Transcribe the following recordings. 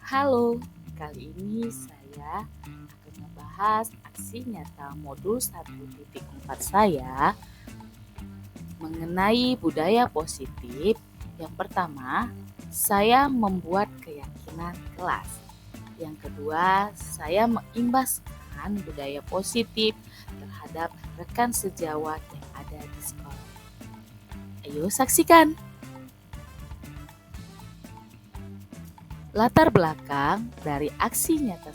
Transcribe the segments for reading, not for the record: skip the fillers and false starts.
Halo, kali ini saya akan membahas aksi nyata modul 1.4 saya mengenai budaya positif. Yang pertama, saya membuat keyakinan kelas. Yang kedua, saya mengimbaskan budaya positif terhadap rekan sejawat yang ada di sekolah. Ayo saksikan. Latar belakang dari aksi nyata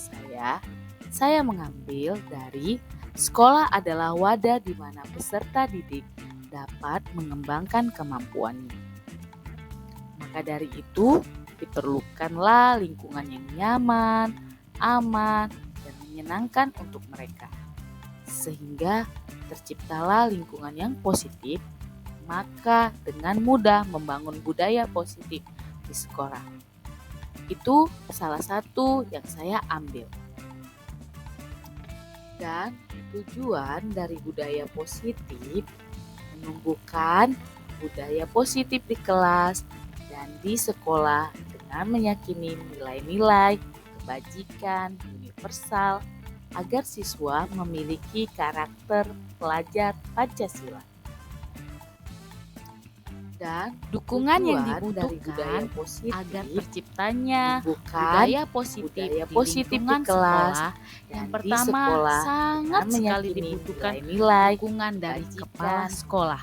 saya mengambil dari sekolah adalah wadah di mana peserta didik dapat mengembangkan kemampuannya. Maka dari itu, diperlukanlah lingkungan yang nyaman, aman, dan menyenangkan untuk mereka. Sehingga terciptalah lingkungan yang positif, maka dengan mudah membangun budaya positif di sekolah. Itu salah satu yang saya ambil. Dan tujuan dari budaya positif menumbuhkan budaya positif di kelas dan di sekolah dengan meyakini nilai-nilai kebajikan universal agar siswa memiliki karakter pelajar Pancasila. Dan Dukungan yang dibutuhkan agar terciptanya budaya positif di kelas yang pertama sangat sekali dibutuhkan nilai dukungan dari kepala sekolah.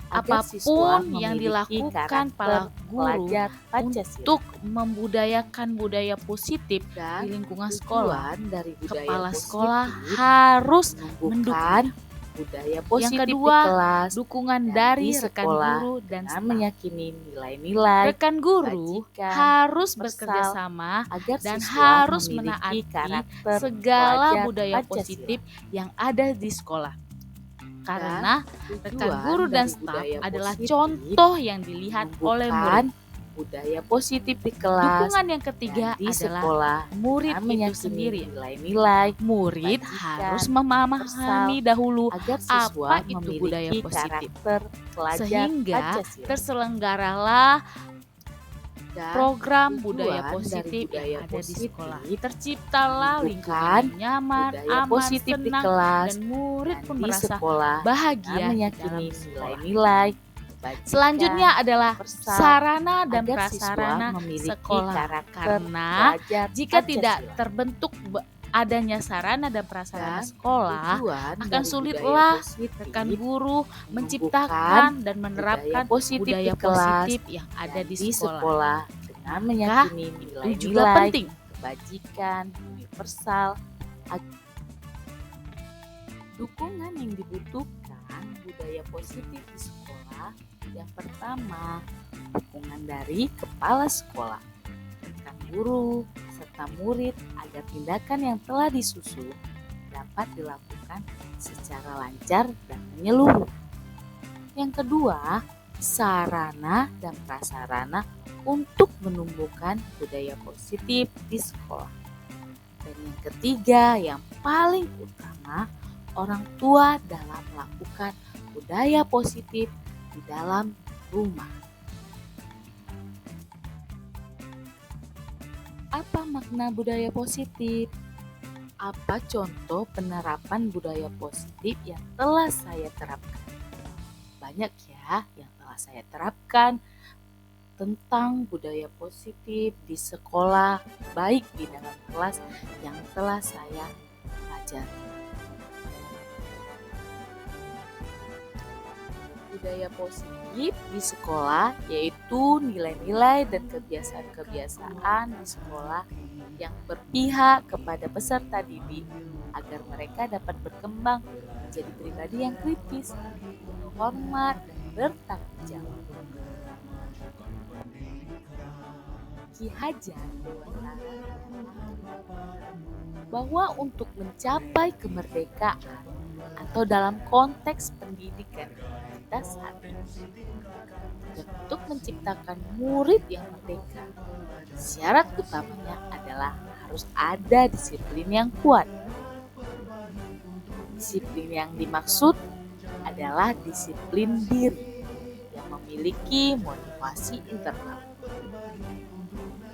Apapun yang dilakukan para guru untuk membudayakan budaya positif di lingkungan sekolah, kepala sekolah harus mendukung. Budaya positif Yang kedua, di kelas, dukungan dari rekan guru dan staf. Meyakini nilai-nilai Rekan guru harus bekerja sama dan harus menaati segala budaya positif yang ada di sekolah. Karena rekan guru dan staf adalah contoh yang dilihat oleh murid. Budaya positif di kelas. Dukungan yang ketiga di adalah sekolah murid itu sendiri. Nilai-nilai Murid harus memahami dahulu apa itu budaya positif, sehingga terselenggaralah program budaya positif yang ada di sekolah. Terciptalah lingkungan yang nyaman, aman, senang, dan murid pun merasa bahagia meyakini nilai-nilai. Selanjutnya adalah sarana dan prasarana sekolah, karena jika tidak terbentuk adanya sarana dan prasarana sekolah, akan sulitlah rekan guru menciptakan dan menerapkan budaya positif yang ada di sekolah. Dengan meyakini nilai-nilai juga penting, kebajikan universal. Dukungan yang dibutuhkan budaya positif di sekolah. Yang pertama, dukungan dari kepala sekolah, rekan guru, serta murid agar tindakan yang telah disusun dapat dilakukan secara lancar dan menyeluruh. Yang kedua, sarana dan prasarana untuk menumbuhkan budaya positif di sekolah. Dan yang ketiga, yang paling utama, orang tua dalam melakukan budaya positif di dalam rumah. Apa makna budaya positif? Apa contoh penerapan budaya positif yang telah saya terapkan? Banyak ya yang telah saya terapkan tentang budaya positif di sekolah, baik di dalam kelas yang telah saya pelajari. Budaya positif di sekolah yaitu nilai-nilai dan kebiasaan-kebiasaan di sekolah yang berpihak kepada peserta didik agar mereka dapat berkembang menjadi pribadi yang kritis, penuh hormat, dan bertanggung jawab. Ki Hajar Dewantara bahwa untuk mencapai kemerdekaan atau dalam konteks pendidikan kita saat ini, untuk menciptakan murid yang merdeka, syarat utamanya adalah harus ada disiplin yang kuat. Disiplin yang dimaksud adalah disiplin diri yang memiliki motivasi internal.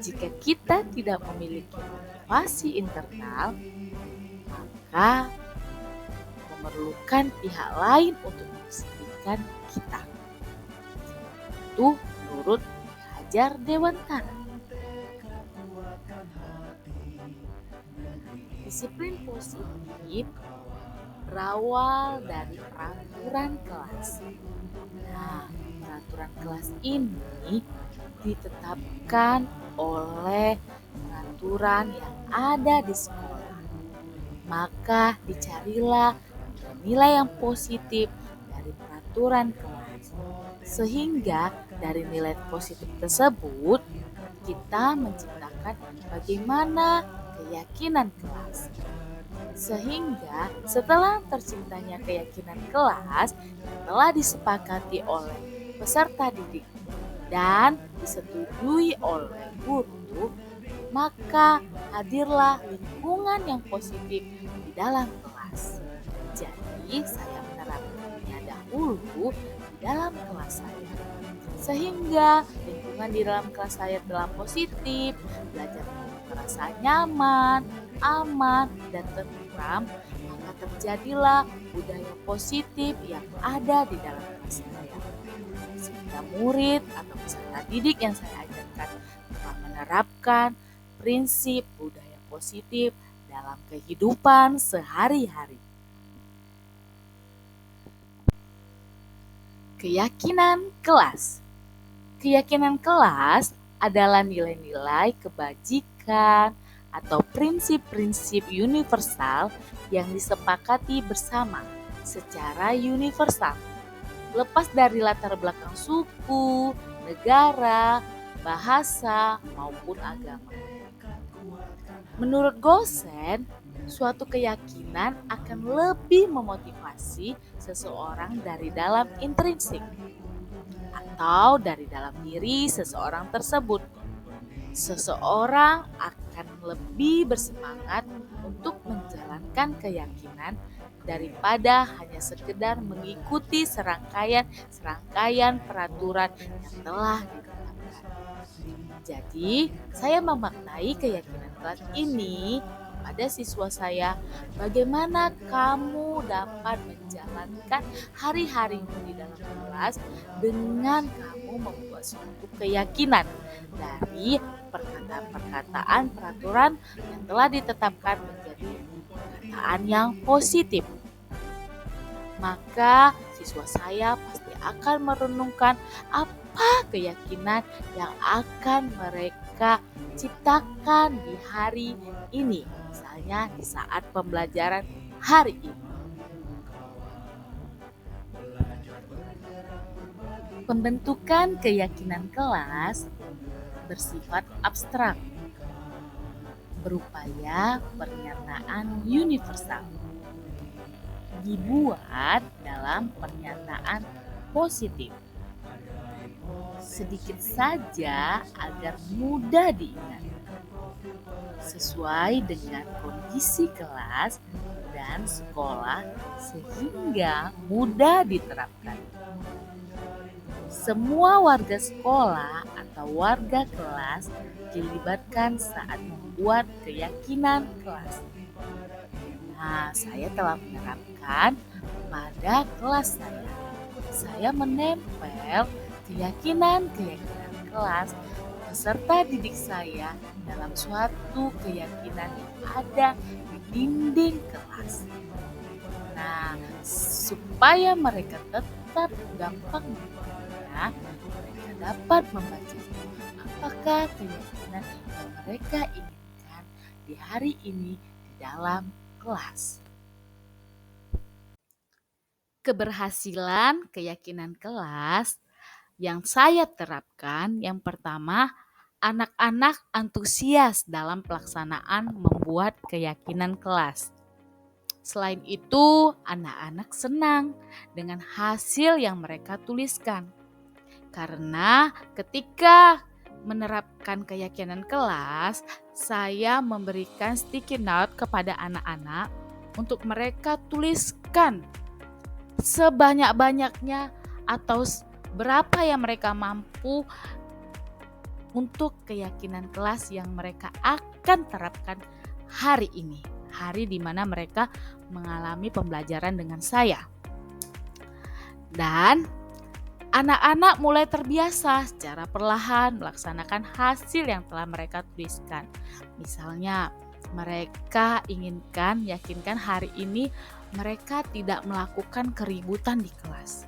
Jika kita tidak memiliki motivasi internal, maka memerlukan pihak lain untuk memposisikan kita. Itu menurut Hajar Dewantara. Disiplin positif berawal dari peraturan kelas. Nah, peraturan kelas ini ditetapkan oleh peraturan yang ada di sekolah. Maka dicarilah nilai yang positif dari peraturan kelas. Sehingga dari nilai positif tersebut kita menciptakan bagaimana keyakinan kelas. Sehingga setelah terciptanya keyakinan kelas yang telah disepakati oleh peserta didik dan disetujui oleh guru, maka hadirlah lingkungan yang positif di dalam kelas. Jadi saya menerapkannya dahulu di dalam kelas saya. Sehingga lingkungan di dalam kelas saya telah positif, belajar merasa nyaman, aman, dan tentram, maka terjadilah budaya positif yang ada di dalam kelas saya. Sehingga murid atau peserta didik yang saya ajarkan telah menerapkan prinsip budaya positif dalam kehidupan sehari-hari. Keyakinan kelas. Keyakinan kelas adalah nilai-nilai kebajikan atau prinsip-prinsip universal yang disepakati bersama secara universal, lepas dari latar belakang suku, negara, bahasa, maupun agama. Menurut Gosen, suatu keyakinan akan lebih memotivasi seseorang dari dalam intrinsik atau dari dalam diri seseorang tersebut. Seseorang akan lebih bersemangat untuk menjalankan keyakinan daripada hanya sekedar mengikuti serangkaian peraturan yang telah ditetapkan. Jadi, saya memaknai keyakinan kelas ini pada siswa saya, bagaimana kamu dapat menjalankan hari-harimu di dalam kelas dengan kamu membuat suatu keyakinan dari perkataan-perkataan peraturan yang telah ditetapkan menjadi perkataan yang positif. Maka siswa saya pasti akan merenungkan apa keyakinan yang akan mereka ciptakan di hari ini. Misalnya di saat pembelajaran hari ini. Pembentukan keyakinan kelas bersifat abstrak, berupaya pernyataan universal, dibuat dalam pernyataan positif, sedikit saja agar mudah diingat, sesuai dengan kondisi kelas dan sekolah sehingga mudah diterapkan. Semua warga sekolah atau warga kelas dilibatkan saat membuat keyakinan kelas. Nah, saya telah menerapkan pada kelas saya. Saya menempel keyakinan-keyakinan kelas peserta didik saya dalam suatu keyakinan yang ada di dinding kelas. Nah, supaya mereka tetap gampang membacanya, mereka dapat membaca apakah keyakinan yang mereka inginkan di hari ini di dalam kelas. Keberhasilan keyakinan kelas yang saya terapkan, yang pertama, anak-anak antusias dalam pelaksanaan membuat keyakinan kelas. Selain itu, anak-anak senang dengan hasil yang mereka tuliskan. Karena ketika menerapkan keyakinan kelas, saya memberikan sticky note kepada anak-anak untuk mereka tuliskan sebanyak-banyaknya atau berapa yang mereka mampu untuk keyakinan kelas yang mereka akan terapkan hari ini, hari di mana mereka mengalami pembelajaran dengan saya. Dan anak-anak mulai terbiasa secara perlahan melaksanakan hasil yang telah mereka tuliskan. Misalnya, mereka yakinkan hari ini mereka tidak melakukan keributan di kelas.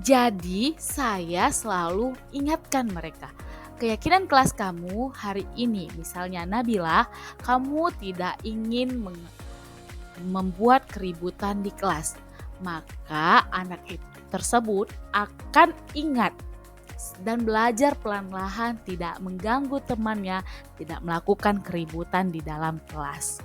Jadi, saya selalu ingatkan mereka, keyakinan kelas kamu hari ini, misalnya Nabila, kamu tidak ingin membuat keributan di kelas. Maka anak tersebut akan ingat dan belajar pelan-pelan tidak mengganggu temannya, tidak melakukan keributan di dalam kelas.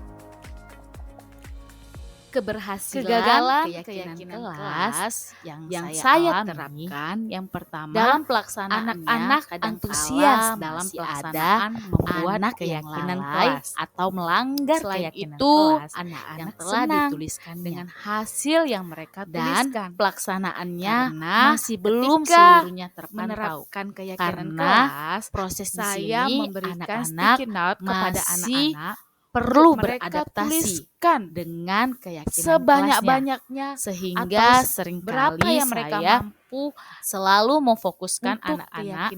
Kegagalan keyakinan kelas yang saya terapkan yang pertama dalam pelaksanaan anak-anak antusias dalam pelaksanaan membuat keyakinan kelas atau melanggar keyakinan kelas yang telah dituliskan dengan hasil yang mereka tuliskan, dan pelaksanaannya masih belum seluruhnya menerapkan keyakinan kelas. Proses saya memberikan sticky note kepada anak-anak perlu beradaptasi dengan keyakinan sebanyak-banyaknya, sehingga seringkali yang mereka mampu selalu memfokuskan anak-anak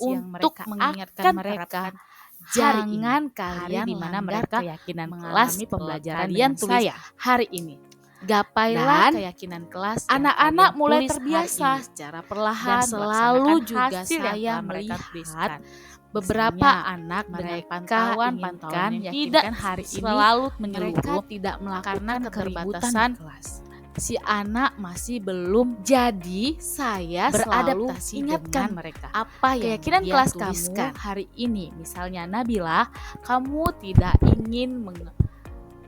untuk mengingatkan mereka, jangan kalian di mana mereka mengalami pembelajaran yang tulis hari ini. Gapailah keyakinan kelas anak-anak mulai terbiasa secara perlahan, dan selalu juga saya melihat beberapa anak dengan pantauan yang tidak hari ini selalu menyeluruh tidak melakukan keterbatasan kelas. Si anak masih belum, jadi saya beradaptasi ingatkan mereka apa yang keyakinan kelas tuliskan hari ini. Misalnya Nabila, kamu tidak ingin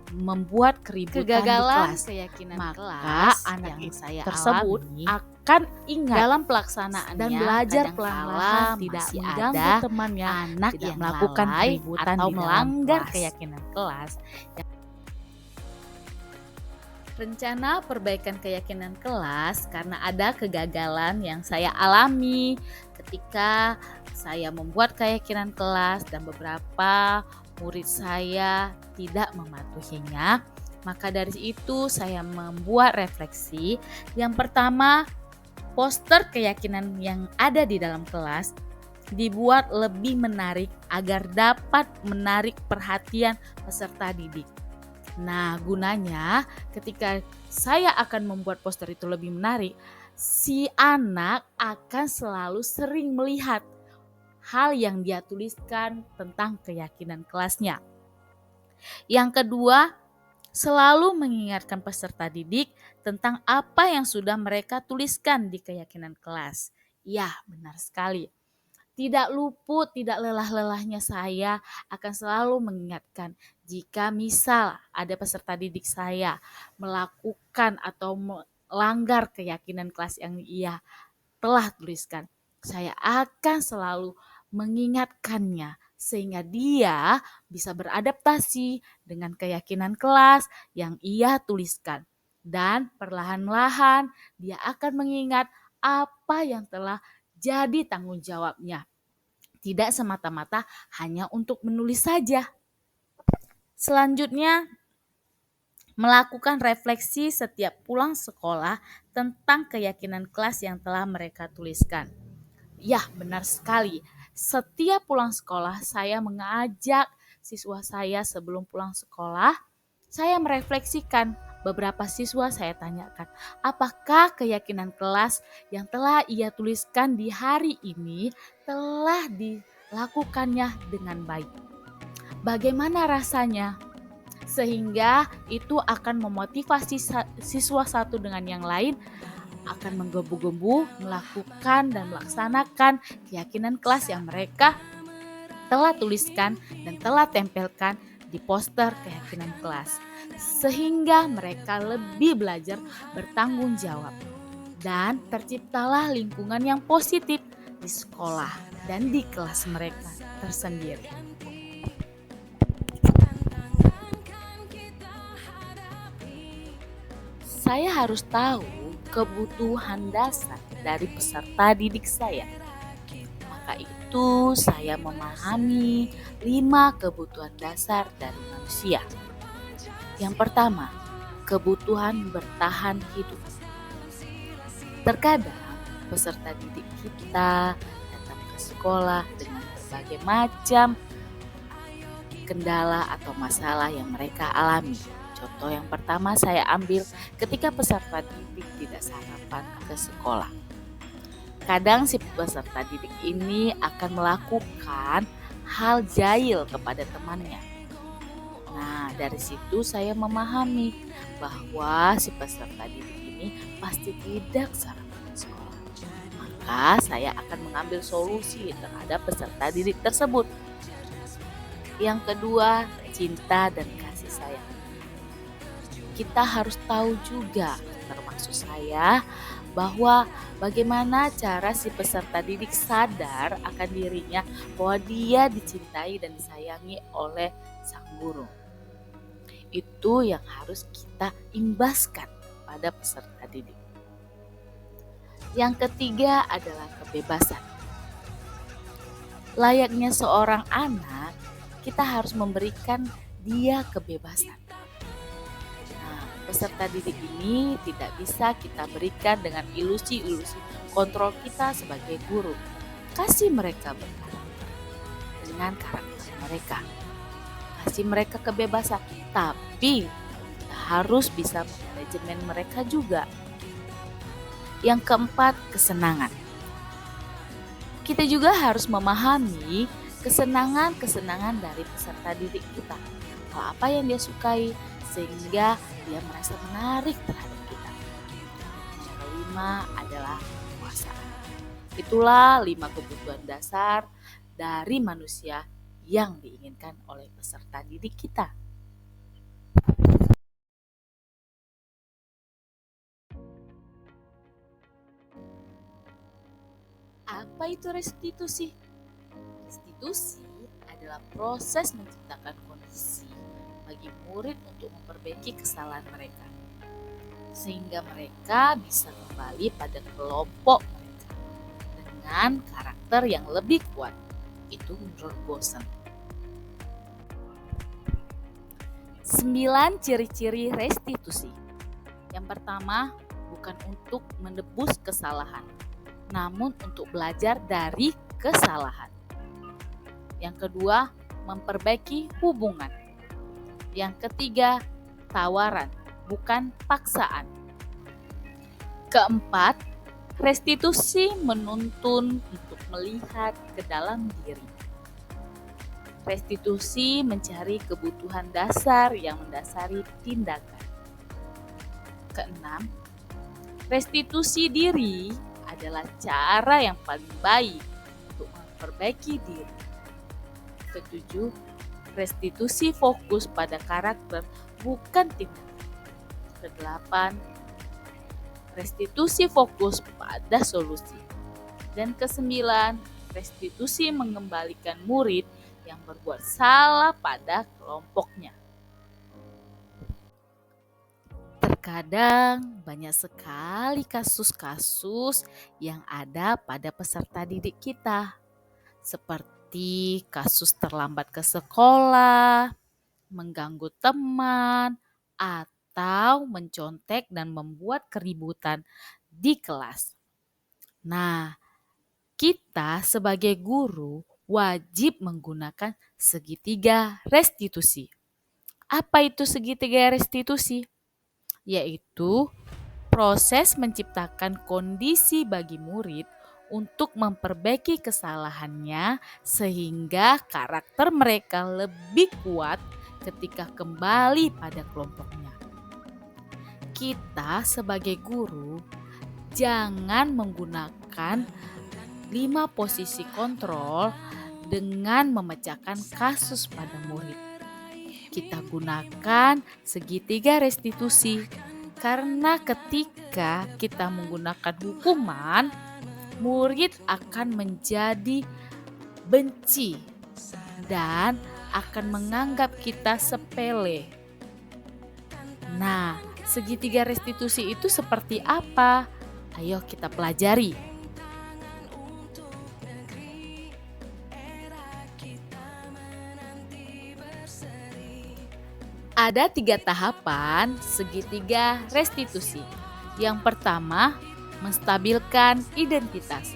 membuat keributan di kelas, maka anak tersebut akan ingat dalam pelaksanaannya dan belajar pelan-pelan tidak mengganggu temannya, anak tidak yang melakukan keributan atau melanggar keyakinan kelas. Rencana perbaikan keyakinan kelas karena ada kegagalan yang saya alami ketika saya membuat keyakinan kelas dan beberapa murid saya tidak mematuhinya. Maka dari itu saya membuat refleksi. Yang pertama, poster keyakinan yang ada di dalam kelas dibuat lebih menarik agar dapat menarik perhatian peserta didik. Nah, gunanya ketika saya akan membuat poster itu lebih menarik, si anak akan selalu sering melihat hal yang dia tuliskan tentang keyakinan kelasnya. Yang kedua, selalu mengingatkan peserta didik tentang apa yang sudah mereka tuliskan di keyakinan kelas. Ya, benar sekali. Tidak luput, tidak lelah-lelahnya saya akan selalu mengingatkan jika misal ada peserta didik saya melakukan atau melanggar keyakinan kelas yang ia telah tuliskan. Saya akan selalu mengingatkannya sehingga dia bisa beradaptasi dengan keyakinan kelas yang ia tuliskan. Dan perlahan-lahan dia akan mengingat apa yang telah jadi tanggung jawabnya. Tidak semata-mata hanya untuk menulis saja. Selanjutnya, melakukan refleksi setiap pulang sekolah tentang keyakinan kelas yang telah mereka tuliskan. Ya, benar sekali. Setiap pulang sekolah, saya mengajak siswa saya sebelum pulang sekolah, saya merefleksikan. Beberapa siswa saya tanyakan, apakah keyakinan kelas yang telah ia tuliskan di hari ini telah dilakukannya dengan baik? Bagaimana rasanya? Sehingga itu akan memotivasi siswa satu dengan yang lain akan menggebu-gebu melakukan dan melaksanakan keyakinan kelas yang mereka telah tuliskan dan telah tempelkan di poster keyakinan kelas. Sehingga mereka lebih belajar bertanggung jawab. Dan terciptalah lingkungan yang positif di sekolah dan di kelas mereka tersendiri. Saya harus tahu kebutuhan dasar dari peserta didik saya. maka itu saya memahami 5 kebutuhan dasar dari manusia. Yang pertama, kebutuhan bertahan hidup. Terkadang peserta didik kita datang ke sekolah dengan berbagai macam kendala atau masalah yang mereka alami. Contoh yang pertama saya ambil ketika peserta didik tidak sarapan ke sekolah. Kadang si peserta didik ini akan melakukan hal jahil kepada temannya. Nah, dari situ saya memahami bahwa si peserta didik ini pasti tidak sarapan di sekolah. Maka saya akan mengambil solusi terhadap peserta didik tersebut. Yang kedua, cinta dan kasih sayang. Kita harus tahu juga, termasuk saya, bahwa bagaimana cara si peserta didik sadar akan dirinya bahwa dia dicintai dan disayangi oleh sang guru. Itu yang harus kita imbaskan pada peserta didik. Yang ketiga adalah kebebasan. Layaknya seorang anak, kita harus memberikan dia kebebasan. Peserta didik ini tidak bisa kita berikan dengan ilusi-ilusi kontrol kita sebagai guru. Kasih mereka berkarakter dengan karakter mereka. Kasih mereka kebebasan, tapi kita harus bisa manajemen mereka juga. Yang keempat, kesenangan. Kita juga harus memahami kesenangan-kesenangan dari peserta didik kita. Apa yang dia sukai, sehingga dia merasa menarik terhadap kita. Yang kelima adalah kekuasaan. Itulah 5 kebutuhan dasar dari manusia yang diinginkan oleh peserta didik kita. Apa itu restitusi? Restitusi adalah proses menciptakan kondisi bagi murid untuk memperbaiki kesalahan mereka, sehingga mereka bisa kembali pada kelompok mereka dengan karakter yang lebih kuat. Itu menurut Bosen. 9 ciri-ciri restitusi. Yang pertama, bukan untuk menebus kesalahan, namun untuk belajar dari kesalahan. Yang kedua, memperbaiki hubungan. Yang ketiga, tawaran, bukan paksaan. Keempat, restitusi menuntun untuk melihat ke dalam diri. Restitusi mencari kebutuhan dasar yang mendasari tindakan. Keenam, restitusi diri adalah cara yang paling baik untuk memperbaiki diri. Ketujuh, restitusi fokus pada karakter, bukan tindakan. Kedelapan, restitusi fokus pada solusi. Dan kesembilan, restitusi mengembalikan murid yang berbuat salah pada kelompoknya. Terkadang banyak sekali kasus-kasus yang ada pada peserta didik kita, seperti kasus terlambat ke sekolah, mengganggu teman, atau mencontek dan membuat keributan di kelas. Nah, kita sebagai guru wajib menggunakan segitiga restitusi. Apa itu segitiga restitusi? Yaitu proses menciptakan kondisi bagi murid untuk memperbaiki kesalahannya sehingga karakter mereka lebih kuat ketika kembali pada kelompoknya. Kita sebagai guru jangan menggunakan 5 posisi kontrol dengan memecahkan kasus pada murid. Kita gunakan segitiga restitusi karena ketika kita menggunakan hukuman, murid akan menjadi benci dan akan menganggap kita sepele. Nah, segitiga restitusi itu seperti apa? Ayo kita pelajari. Ada 3 tahapan segitiga restitusi. Yang pertama, menstabilkan identitas.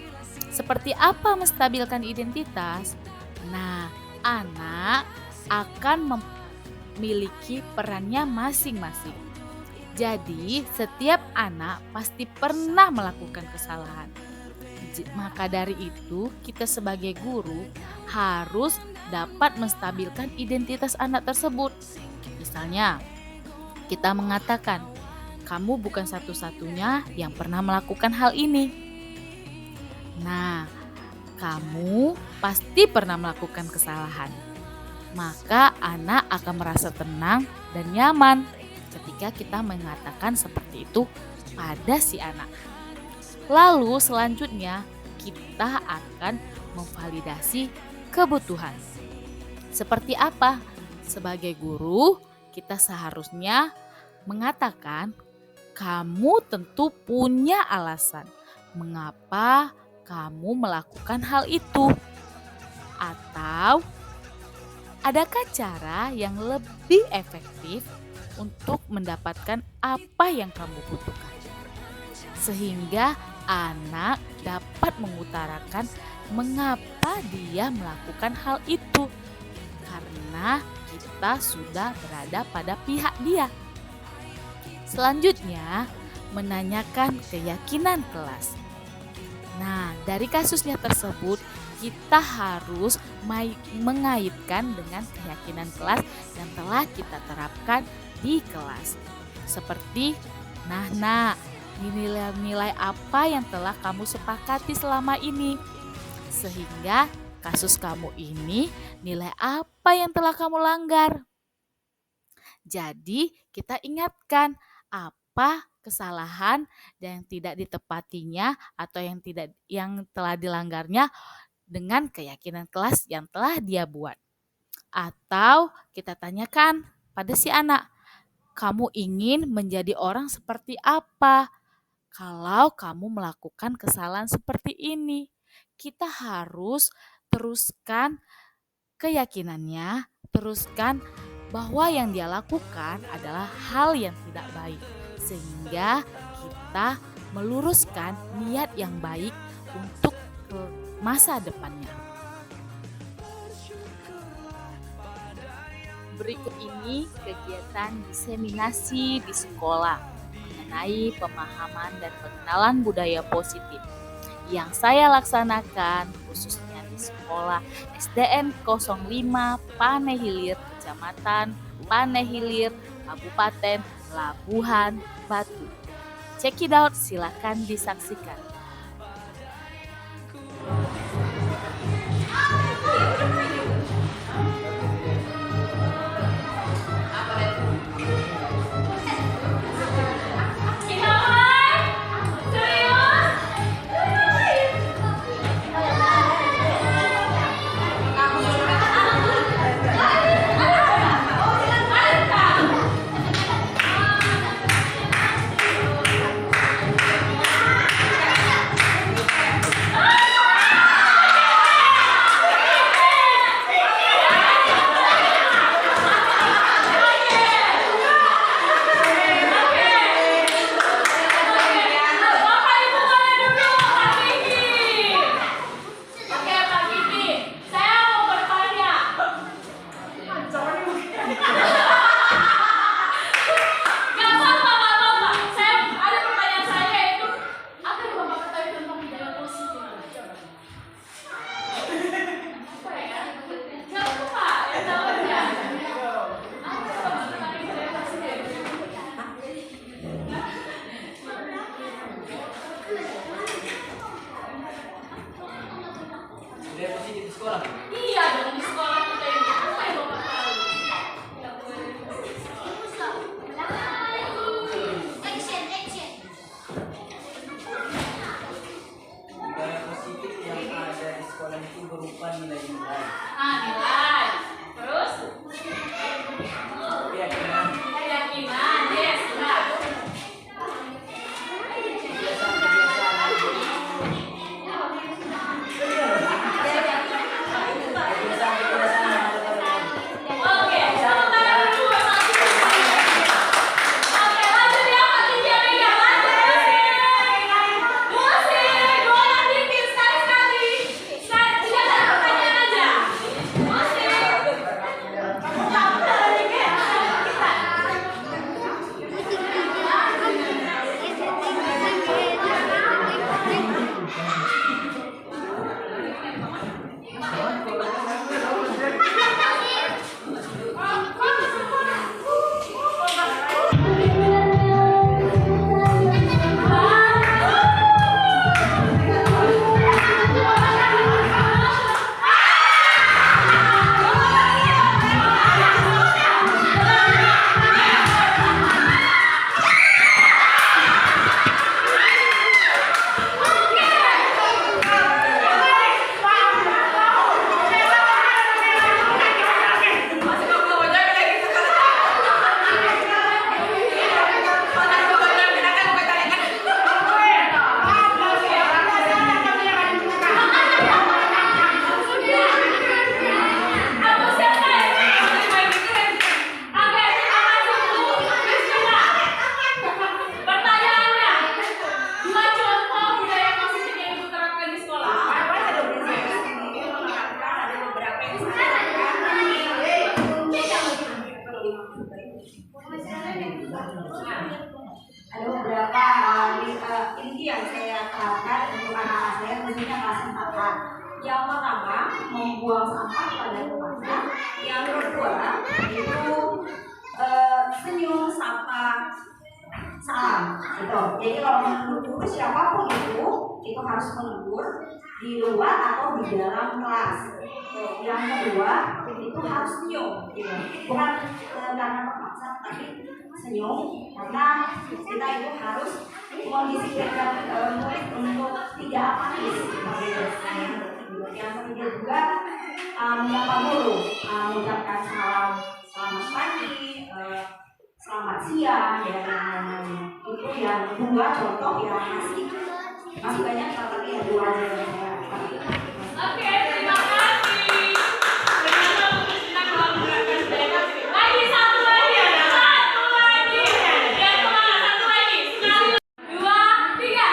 Seperti apa menstabilkan identitas? Nah, anak akan memiliki perannya masing-masing. Jadi, setiap anak pasti pernah melakukan kesalahan. Maka dari itu, kita sebagai guru harus dapat menstabilkan identitas anak tersebut. Misalnya, kita mengatakan, kamu bukan satu-satunya yang pernah melakukan hal ini. Nah, kamu pasti pernah melakukan kesalahan. Maka anak akan merasa tenang dan nyaman ketika kita mengatakan seperti itu pada si anak. Lalu selanjutnya kita akan memvalidasi kebutuhan. Seperti apa? Sebagai guru, kita seharusnya mengatakan kamu tentu punya alasan mengapa kamu melakukan hal itu. Atau adakah cara yang lebih efektif untuk mendapatkan apa yang kamu butuhkan? Sehingga anak dapat mengutarakan mengapa dia melakukan hal itu. Karena kita sudah berada pada pihak dia. Selanjutnya, menanyakan keyakinan kelas. Nah, dari kasusnya tersebut, kita harus mengaitkan dengan keyakinan kelas yang telah kita terapkan di kelas. Seperti, nah, nilai-nilai apa yang telah kamu sepakati selama ini? Sehingga kasus kamu ini nilai apa yang telah kamu langgar? Jadi kita ingatkan apa kesalahan yang tidak ditepatinya atau yang telah dilanggarnya dengan keyakinan kelas yang telah dia buat. Atau kita tanyakan pada si anak, kamu ingin menjadi orang seperti apa? Kalau kamu melakukan kesalahan seperti ini, kita harus teruskan keyakinannya, teruskan bahwa yang dia lakukan adalah hal yang tidak baik. Sehingga kita meluruskan niat yang baik untuk masa depannya. Berikut ini kegiatan diseminasi di sekolah mengenai pemahaman dan pengenalan budaya positif yang saya laksanakan khususnya di sekolah SDN 05 Panehilir, Kecamatan Panehilir, Kabupaten Labuhan Batu. Check it out, silakan disaksikan. Budaya positif di sekolah. Iya dong, di sekolah kita ini apa yang Bapak tahu? Budaya positif yang ada di sekolah itu berupa nilai-nilai. Nilai. Terus? Keyakinan. Keyakinan, yes, benar. Kebiasaan-kebiasaan. Kebiasaan-kebiasaan yang ada pada Oke, tepuk tangan dulu, Bapak. yang saya terapkan untuk anak-anak saya khususnya kelas 4A. Yang pertama, membuang sampah pada tempatnya. Yang kedua, itu senyum, sapa, salam gitu. Jadi kalau menegur siapapun itu harus menegur di luar atau di dalam kelas. Yang kedua itu harus senyum gitu. Bukan karena terpaksa, tapi senyum karena kita itu harus mendisiplinkan murid untuk tidak apatis seperti itu. Yang ketiga juga menyapa guru, mengucapkan salam selamat pagi, selamat siang, ya dan lain-lain. Itu yang dua contoh yang masih banyak, tapi yang dua aja yang saya perhatikan. Oke, terima kasih. Ternyata kita telah menggerakkan mereka. Lagi satu lagi. Yang semangat satu lagi. Sekali, dua, tiga.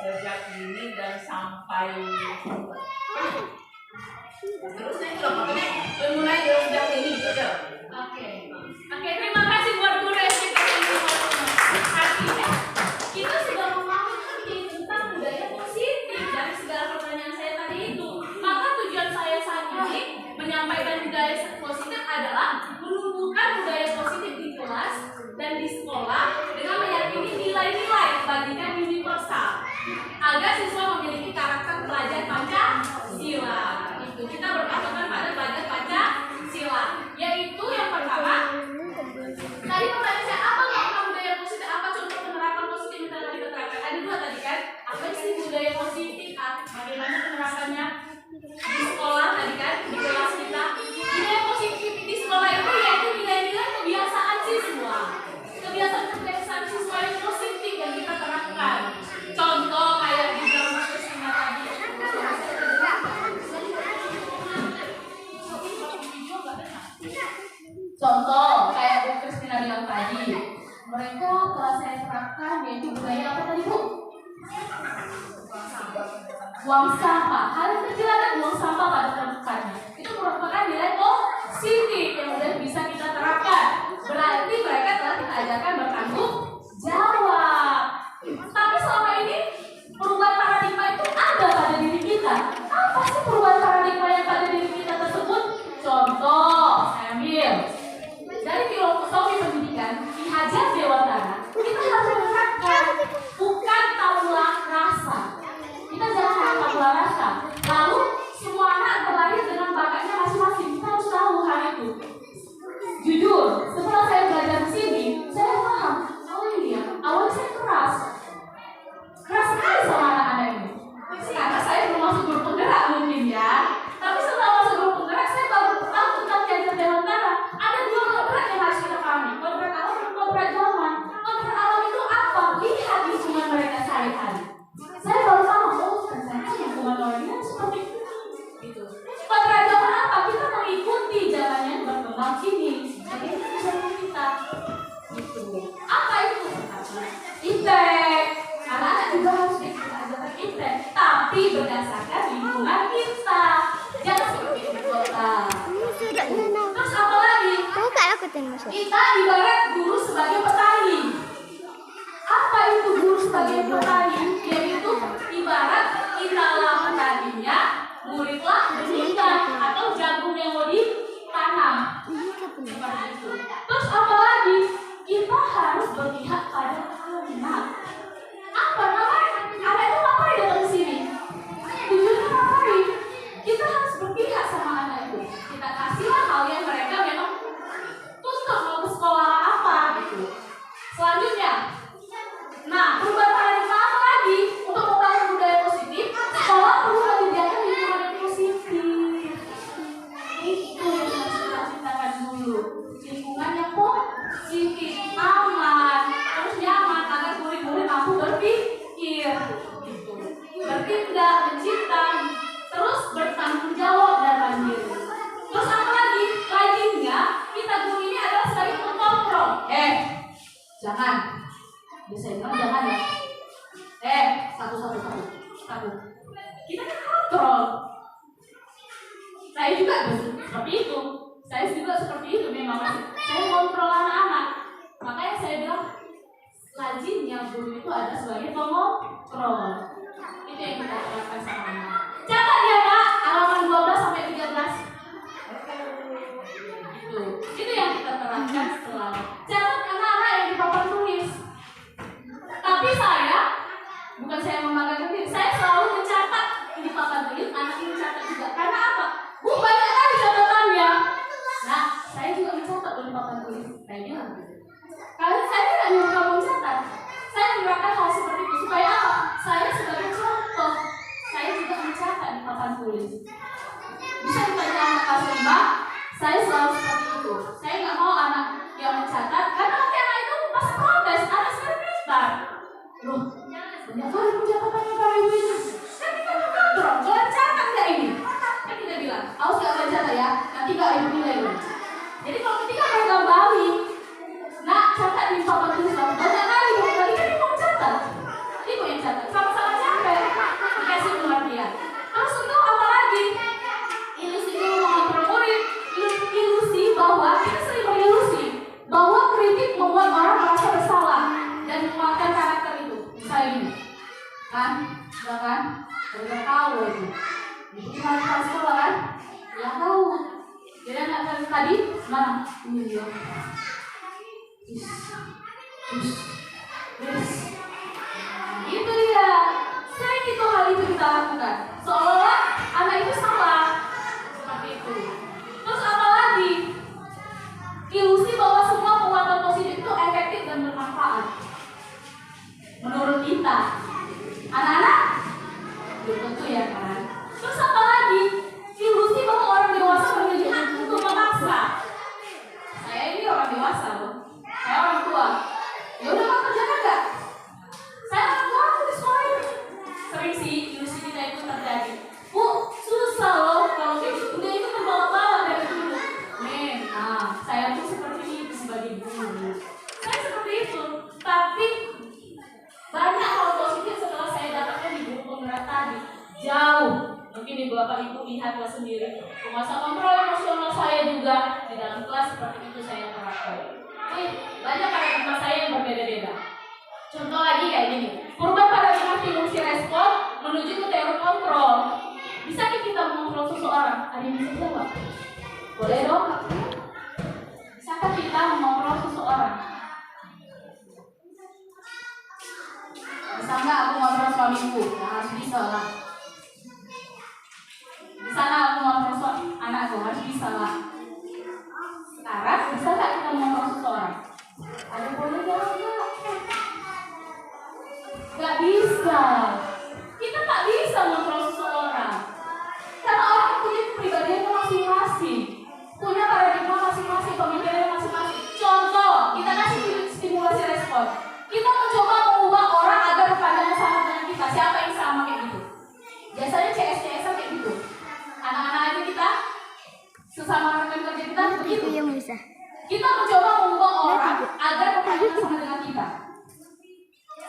Sejak dini dan sampai terusnya itu loh, mulai dari sejak dini gitu. Oke, terima kasih buat guru SPT kita sudah memahami tentang budaya positif dari segala pertanyaan saya tadi itu. Maka tujuan saya saat ini menyampaikan budaya positif adalah menumbuhkan budaya positif di kelas dan di sekolah dengan meyakini nilai-nilai pendidikan universal agar siswa memiliki karakter pelajar Pancasila. Itu kita berpatokan pada pelajar Pancasila, yaitu yang pertama tadi pertanyaan saya, apa makna budaya positif, apa contoh penerapan positif yang telah kita terapkan? Ada dua tadi kan, apa sih budaya positif, bagaimana penerapannya di sekolah tadi kan, di kelas kita. Budaya positif di sekolah itu yaitu nilai-nilai kebiasaan siswa, kebiasaan siswa yang positif yang kita terapkan. Contoh kayak di terapkan yaitu budaya apa tadi Bu? Buang sampah. Hal yang kecil ada buang sampah pada tempatnya. Itu merupakan nilai positif yang sudah bisa kita terapkan. Berarti mereka telah kita ajarkan bertanggung jawab. Tapi selama ini perubahan paradigma itu ada pada diri kita. Apa sih perubahan paradigma yang pada diri kita tersebut? Contoh, saya ambil dari filosofi pendidikan di Hajar Dewantara. Kita harus menerapkan bukan tabula rasa. Kita jangan tabula rasa. Lalu semua anak terlahir dengan bakatnya masing-masing. Kita harus tahu hal itu. Jujur, setelah saya belajar di sini, saya paham. Oh iya, awalnya saya keras sekali sama anak-anak ini. Karena saya belum masuk grup penggerak mungkin ya. Tapi setelah masuk grup penggerak, saya baru tahu tentang Hajar Dewantara. Ada dua kodrat yang harus kita pahami. Kodrat alam dan kodrat zaman. Kodrat alam itu apa? Lihat lingkungan mereka sehari-hari. Saya baru tahu, oh ternyata lingkungan orang ini seperti itu. Gitu. Kodrat zaman apa? Kita mengikuti jalan yang berkembang ini. Jadi kita bisa kita. Gitu. Apa itu? Impact. Anak-anak juga harus kita ajarkan impact. Tapi berdasarkan lingkungan kita. Jangan seperti itu kota. Terus apa lagi? Kita ibarat guru sebagai petani. Apa itu guru sebagai petani? Yaitu ibarat kitalah petaninya, muridlah benihnya atau jagung yang mau ditanam. Seperti itu. Terus apa lagi? Kita harus berpihak pada anak. Apa namanya? Anak itu ngapain datang ke sini? Tujuannya ngapain? Kita harus berpihak sama anak itu. Kita kasihlah hal yang mereka memang tuntut mau ke sekolah apa gitu. Selanjutnya, nah perubahan paradigma apa lagi untuk membangun budaya positif? Sekolah perlu menyediakan lingkungan yang positif. Itu yang harus kita ciptakan dulu. Lingkungan yang positif, aman, terus nyaman agar murid-murid mampu berpikir, gitu. Bertindak, mencipta, terus bertanggung jawab dan mandiri. Terus apa lagi? Rajinnya kita guru ini adalah sebagai pengontrol. Jangan. Biasanya bilang jangan ya. Satu. Kita kan kontrol. Saya juga seperti itu. Saya juga seperti itu memang. Saya kontrol anak-anak. Makanya saya bilang rajinnya guru itu ada sebagai pengontrol. Itu yang kita terapkan sama anak. Catat ya Kak, halaman 12 sampai 13. Itu yang kita terapkan selalu. Catat anak-anak yang di papan tulis. Tapi bukan saya membanggakan diri, saya selalu mencatat di papan tulis, anak ini catat juga. Karena apa? Bu, banyak kali catatannya. Nah, saya juga mencatat di papan tulis. Saya bilang gitu. Kalau saya tidak nyuruh kamu mencatat, saya menerapkan hal seperti itu supaya apa? Saya sebagai contoh, saya juga mencatat di papan tulis. Bisa ditanya anak kelas 5, saya selalu seperti itu. Saya nggak mau anak yang mencatat, karena nanti anak itu pas protes, anak saya pintar. Loh, banyak kali pencatatannya Pak Ibu ini. Kan kita kontrol, kalian catat nggak ini? Kan kita bilang, awas nggak kalian catat ya, nanti nggak Ibu nilai loh. Jadi kalau ketika mereka balik, nah catat di papan tulis, banyak kali kan Ibu catat. Ibu yang catat, sama-sama capek. Dikasih pengertian. Terus itu apa lagi? Ilusi guru mengontrol murid, ilusi bahwa kita sering berilusi bahwa kritik membuat orang merasa bersalah dan menguatkan karakter itu. Misalnya gini, kan, udah tahu itu. Ibu kemarin pas sekolah kan, ya tahu. Jadi anak tadi mana? Iya. Itu dia. Sering itu hal itu kita lakukan. Seolah anak itu salah. Seperti itu. Terus apa lagi? Ilusi bahwa semua penguatan positif itu efektif dan bermanfaat. Menurut kita. Anak-anak? Belum tentu ya kan? Terus apa lagi? Ilusi bahwa orang dewasa memiliki hak untuk memaksa. Saya ini orang dewasa loh. Saya orang tua. Ya udah Pak, kerjakan nggak? Saya orang tua aku di sekolah ini. Sering sih ilusi kita itu terjadi. Bu, susah loh kalau kayak gitu. Udah itu terbawa-bawa dari dulu. Nah, saya tuh seperti itu sebagai guru. Saya seperti itu. Tapi ini Bapak Ibu lihatlah sendiri. Masa kontrol emosional saya juga di dalam kelas seperti itu saya terapkan. Banyak paradigma saya yang berbeda-beda. Contoh lagi kayak gini, perubahan paradigma fungsi respon menuju ke teori kontrol. Bisa kita mengontrol seseorang? Ada yang bisa jawab? Boleh dong? Bisakah kita mengontrol seseorang? Bisa nggak aku ngontrol suamiku? Ya harus bisa lah. Bisa nggak aku ngontrol anakku? Harus bisa lah. Sekarang bisa nggak kita mengontrol seseorang? Ada boleh jawab nggak? Nggak bisa. Kita nggak bisa mengontrol seseorang. Karena orang punya kepribadiannya masing-masing, punya paradigma masing-masing, pemikirannya masing-masing. Contoh, kita kasih stimulasi respon. Kita mencoba mengubah orang agar pandangan sama dengan kita. Siapa yang sama kayak gitu? Biasanya CS kayak gitu. Anak-anak aja kita, sesama rekan kerja kita begitu. Kita mencoba mengubah orang agar pandangan sama dengan kita.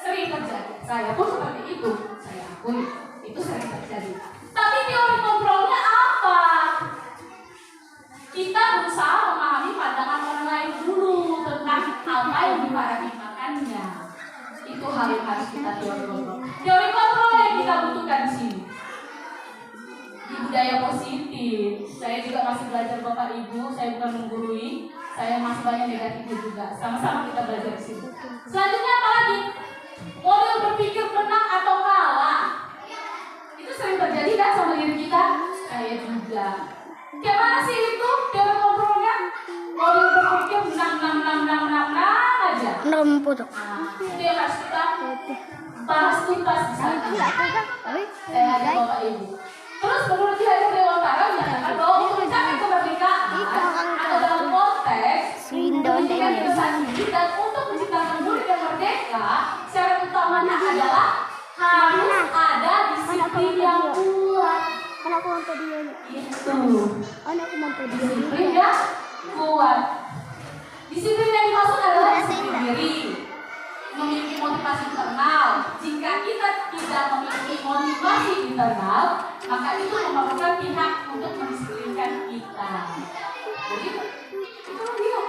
Sering terjadi. Saya pun seperti itu. Saya akui itu sering terjadi. Tapi teori kontrolnya apa? Kita berusaha memahami pandangan orang lain dulu tentang apa yang diparadigmakannya. Itu hal yang harus kita teori kontrol. Teori kontrol yang kita butuhkan di sini. Di budaya positif, saya juga masih belajar Bapak Ibu. Saya bukan menggurui, saya masih banyak negatifnya juga. Sama-sama kita belajar di sini. Selanjutnya apa lagi? Model berpikir menang atau kalah. Itu sering terjadi kan sama diri kita? Saya juga. Kayak mana sih itu teori kontrolnya? Model berpikir menang aja. Itu yang harus kita bahas tuntas di sana. Saya ajak Bapak Ibu. Terus menurut Ki Hajar Dewantara menyatakan bahwa untuk mencapai kemerdekaan ada dalam konteks pendidikan kita dan untuk menciptakan murid yang merdeka, syarat utamanya adalah harus ada disiplin yang kuat. Disiplin yang kuat. Disiplin yang dimaksud adalah disiplin diri, memiliki motivasi internal. Jika kita tidak memiliki motivasi internal, maka itu memerlukan pihak untuk mendisiplinkan kita. Jadi itu dia.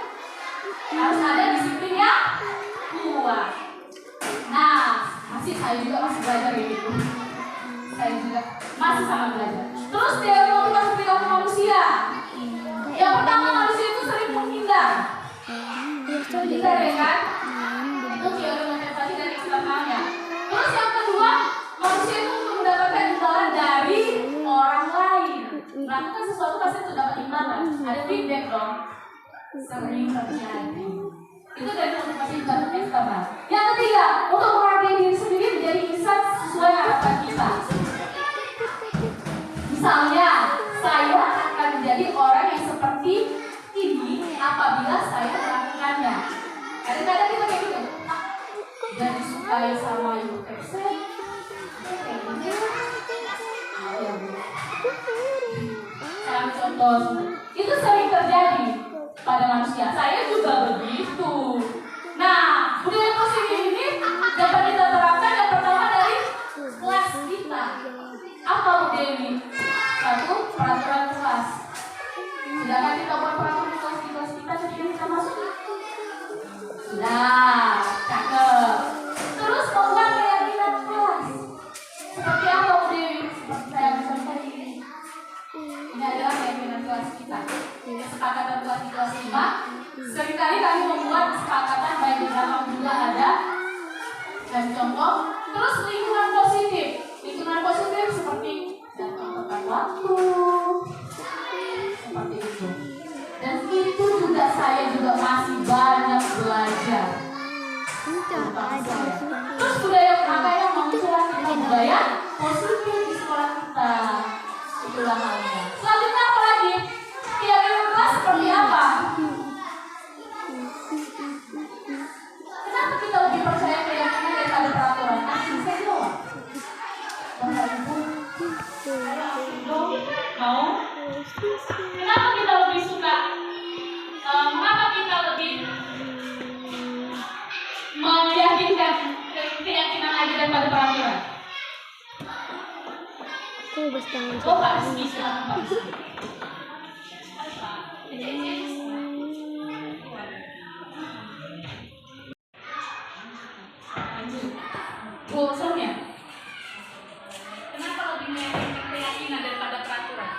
Harus ada disiplin yang kuat. Nah, saya juga masih belajar gitu. Saya juga masih sangat belajar. Terus teori motivasi perilaku manusia. Yang pertama, manusia itu sering menghindar. Menghindar ya kan? Itu teori motivasi dari Islamnya. Terus yang kedua, manusia itu untuk mendapatkan imbalan dari orang lain. Melakukan sesuatu pasti untuk dapat imbalan. Ada feedback dong. Sering terjadi. Itu dari motivasi eksternal. Yang ketiga, untuk menghargai diri sendiri menjadi insan sesuai harapan kita. Misalnya, saya akan menjadi orang yang seperti ini apabila saya melakukannya. Kadang-kadang kita kayak gitu. Dan disukai sama ibu saya. Saya ambil contoh. Itu sering terjadi pada manusia. Saya juga begitu. Nah, budaya positif ini dapat kita terapkan yang pertama dari kelas kita. Apa Bu Dewi? Satu, peraturan kelas. Sedangkan kita buat peraturan kelas di kelas kita ketika kita masuk. Sudah, cakep. Terus membuat keyakinan kelas. Seperti apa Bu Dewi? Seperti saya bersama ini. Ini adalah keyakinan kelas kita. Kesepakatan kelas di kelas 5. Seringkali kami membuat kesepakatan baik di belakang juga ada. Dan contoh. Terus lingkungan positif. Lingkungan positif seperti datang tepat waktu. Seperti itu. Dan itu juga saya juga masih banyak belajar. Terus budaya makanya memunculkan kita budaya positif di sekolah kita. Itulah halnya. Selanjutnya apa lagi? Keyakinan kelas seperti apa? Kenapa kita lebih percaya keyakinan daripada peraturan? Saya jawab. Bapak Ibu, mau? Kenapa kita lebih suka? Kenapa kita lebih meyakinkan keyakinan aja daripada peraturan? Oh, Pak Rizky, silakan Pak Rizky. Bu Sonia, kenapa lebih meyakinkan keyakinan daripada peraturan?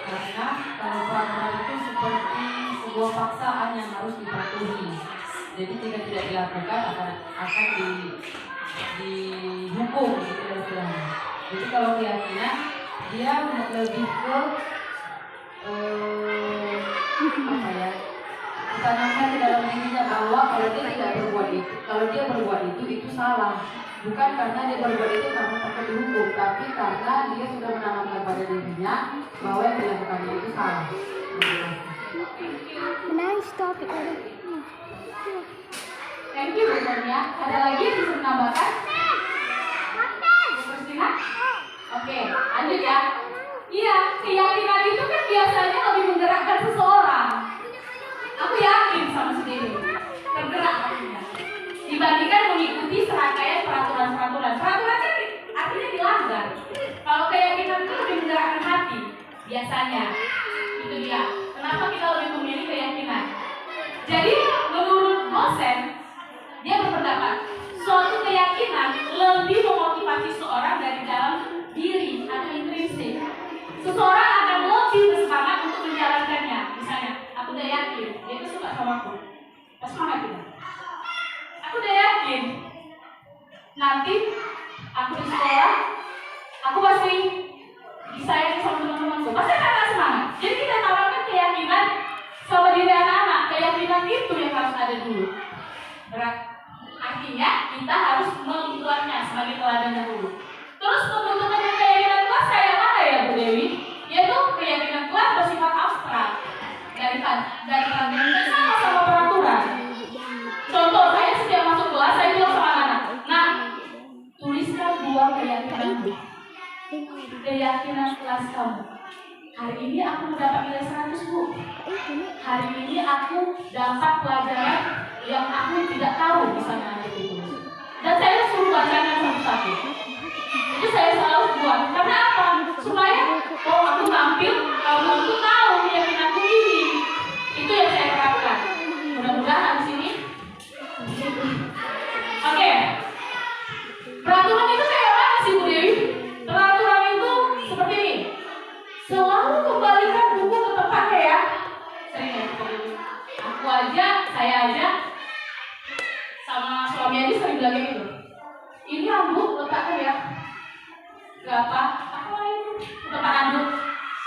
Karena kalau peraturan itu seperti sebuah paksaan yang harus dipatuhi. Jadi jika tidak dilakukan akan dihukum gitu istilahnya. Jadi kalau keyakinan dia lebih ke apa ya? Ditanamkan di dalam dirinya bahwa kalau dia berbuat itu salah. Bukan karena dia berbuat itu karena takut dihukum, tapi karena dia sudah menanamkan pada dirinya bahwa yang dilakukannya itu salah. Nice topic. Thank you, Bu Sonia. Ada lagi yang bisa menambahkan? Bu Kristina? Oke, lanjut ya. Iya, keyakinan itu kan biasanya lebih menggerakkan seseorang. Aku yakin sama sendiri, tergerak hatinya. Dibandingkan mengikuti serangkaian peraturan-peraturan. Peraturan kan artinya dilanggar. Kalau keyakinan itu lebih menggerakkan hati, biasanya. Itu dia. Kenapa kita lebih memilih keyakinan? Jadi, menurut dosen, dia berpendapat suatu keyakinan lebih memotivasi seorang dari dalam diri atau intrinsik. Seseorang akan lebih bersemangat untuk menjalankannya. Misalnya, aku udah yakin dia itu suka sama aku. Pas semangat kita. Aku udah yakin nanti aku di sekolah aku pasti disayang sama teman-temanku. Pasti akan semangat. Jadi kita tawarkan keyakinan sama diri anak-anak. Keyakinan itu yang harus ada dulu. Artinya kita harus membuatnya sebagai teladan dahulu. Terus pembentukan keyakinan kelas kayak mana ya Bu Dewi? Yaitu keyakinan kelas bersifat abstrak dari pandangan sama peraturan. Contoh, saya setiap masuk kelas saya bilang sama anak, nah tuliskan 2 keyakinan kelas kamu. Hari ini aku mendapat nilai 100 Bu. Hari ini aku dapat pelajaran yang aku tidak tahu misalnya itu. Dan saya suruh bacakan satu-satu. Jadi saya selalu buat. Karena apa? Supaya aku tampil, kamu itu tahu keyakinanku ini. Itu yang saya terapkan. Mudah-mudahan di sini. Oke. Peraturan itu kayak mana sih Bu Dewi? Peraturan itu seperti ini. Selalu kembalikan buku ke tempatnya ya. Sering ya. Saya aja sama suami aja sering bilang gitu. Ini handuk letakkan ya. Gak apa? Apa itu? Tempat handuk.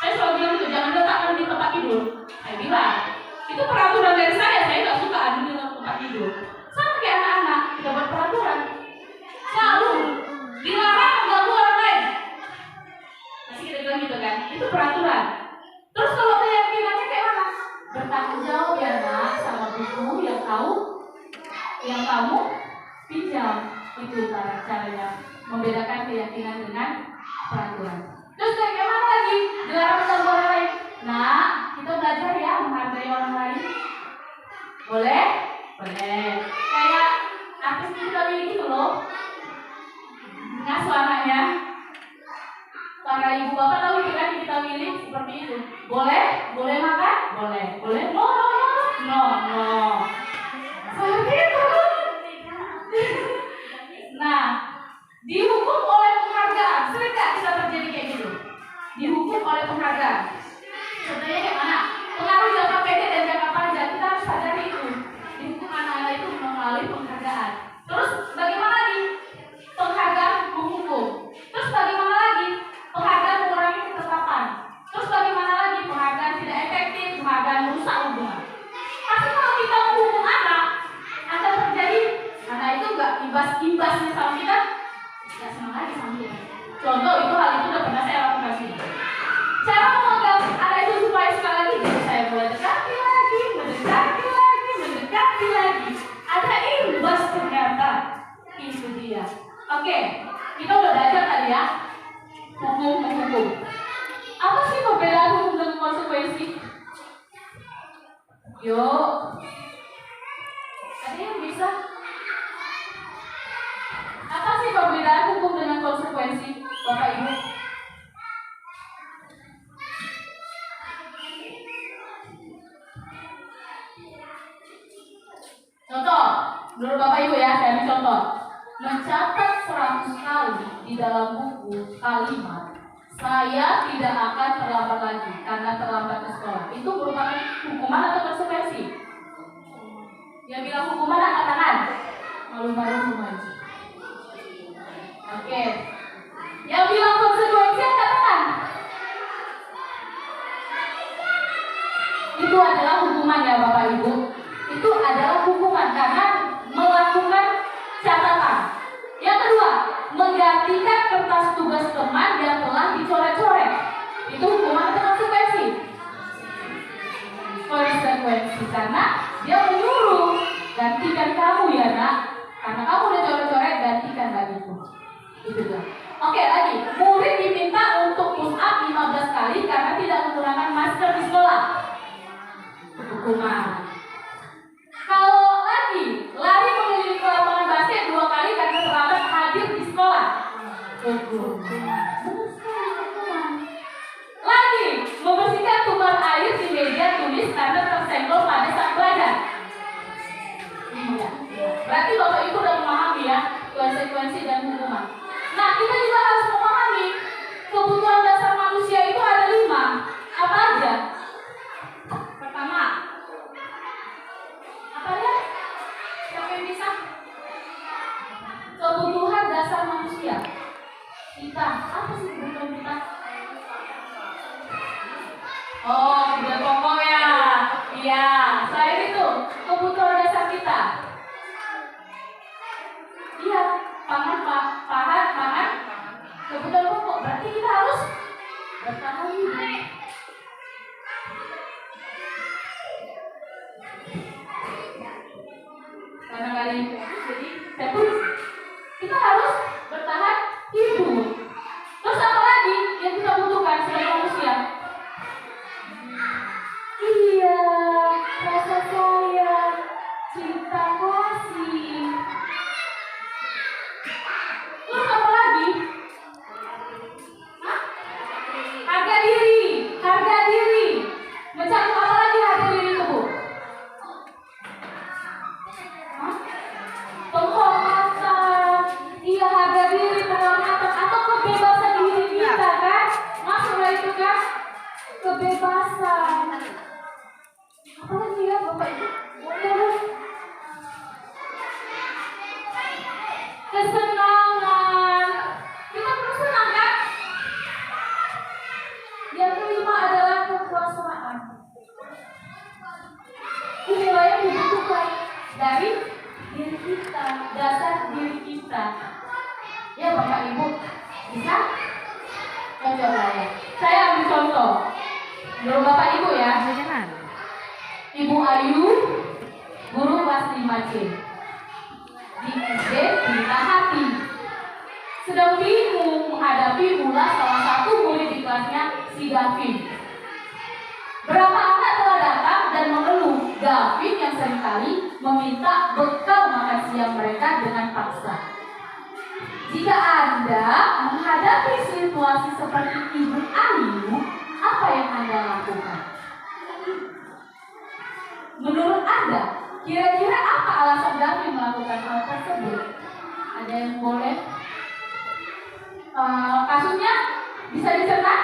Saya selalu bilang gitu, jangan letakkan di tempat tidur. Saya bilang, itu peraturan dari saya nggak suka handuk di tempat tidur. Sama kayak anak-anak, kita buat peraturan. Selalu dilarang mengganggu orang lain. Masih kita bilang gitu kan? Itu peraturan. Terus kalau keyakinannya kayak mana? Bertanggung jawab ya nak sama buku yang kamu pinjam. Itu caranya membedakan keyakinan dengan peraturan. Terus kayak mana lagi? Dilarang mengganggu orang lain. Nah, kita belajar ya menghargai orang lain. Boleh? Boleh. Kayak artis kita gitu loh. Ngasuh anaknya. Para ibu bapak tahu kan kita milih seperti itu. Boleh? Boleh makan? Boleh. Boleh? No. Seperti itu. Nah, dihukum oleh penghargaan. Sering nggak kita terjadi kayak gitu? Dihukum oleh penghargaan. Contohnya kayak mana? Pengaruh jangka pendek dan jangka panjang. Kita harus sadari itu. Dihukum anak-anak itu melalui penghargaan. Terus bagaimana lagi? Penghargaan hukum. Terus bagaimana lagi? Penghargaan mengurangi ketetapan. Terus bagaimana lagi? Penghargaan tidak efektif, penghargaan merusak hubungan. Pasti kalau kita menghukum anak, akan terjadi anak itu nggak imbasnya sama kita, nggak senang lagi sama kita. Contoh itu hal itu udah pernah saya lakukan sini. Cara memegang anak itu supaya suka lagi, jadi saya mulai mendekati lagi. Ada imbas ternyata. Itu dia. Oke, kita udah belajar tadi ya. Hukum. Apa sih perbedaan hukum dan konsekuensi? Yuk. Ada yang bisa? Apa sih perbedaan hukum dengan konsekuensi, Bapak Ibu? dalam buku kalimat saya tidak akan terlambat lagi karena terlambat ke sekolah, itu merupakan hukuman atau konsekuensi? Yang bilang hukuman angkat tangan. Malu-malu semuanya. Oke. Yang bilang konsekuensi angkat tangan. Itu adalah hukuman ya Bapak Ibu. Itu adalah hukuman karena melakukan catatan. Yang kedua, menggantikan kertas tugas teman yang telah dicoret-coret. Itu hukuman atau konsekuensi? Konsekuensi karena dia menyuruh gantikan kamu ya nak, karena kamu udah coret-coret, gantikan lagi itu. Itu dia. Oke lagi, murid diminta untuk push up 15 kali karena tidak menggunakan masker di sekolah. Hukuman. Kalau lagi lari mengelilingi lapangan basket 2 kali karena terlambat hadir di sekolah. Hukuman. Lagi membersihkan tumpahan air di meja tulis karena tersenggol pada saat belajar. Iya. Berarti Bapak Ibu udah memahami ya konsekuensi dan hukuman. Nah kita juga harus memahami kebutuhan dasar manusia itu ada 5. Apa aja? Pertama, apa ya? Siapa yang bisa? Kebutuhan dasar manusia. Kita, apa sih kebutuhan kita? Oh, kebutuhan pokok ya. Iya, saya itu kebutuhan dasar kita. Iya, pangan. Kebutuhan pokok. Berarti kita harus bertahan hidup. Karena kali ini, jadi saya tulis kita harus bertahan hidup. Terus apa lagi yang kita butuhkan sebagai manusia? Iya, rasa sayang, cinta kasih. Terus apa lagi? Hah? Harga diri. Mencakup apa lagi harga diri itu, Bu? Hah? Penghormatan, iya harga diri, penghormatan atau kebebasan diri kita kan? Masuklah itu kan? Kebebasan. Apa lagi ya Bapak Ibu? Kesenangan. Kita perlu senang kan? Yang kelima adalah kekuasaan. Inilah yang dibutuhkan dari diri kita, dasar diri kita. Ya Bapak Ibu, bisa? Contoh saya ambil contoh. Menurut Bapak Ibu ya. Ibu Ayu, guru kelas 5C di SD Pelita Hati, sedang bingung menghadapi ulas salah satu murid di kelasnya, si Gavin. Berapa anak telah datang dan mengeluh Gavin yang seringkali meminta bekal makan siang mereka dengan paksa. Jika Anda menghadapi situasi seperti Ibu Ayu, apa yang Anda lakukan? Menurut Anda, kira-kira apa alasan Gavin melakukan hal tersebut? Ada yang boleh? Kasusnya bisa dicerita?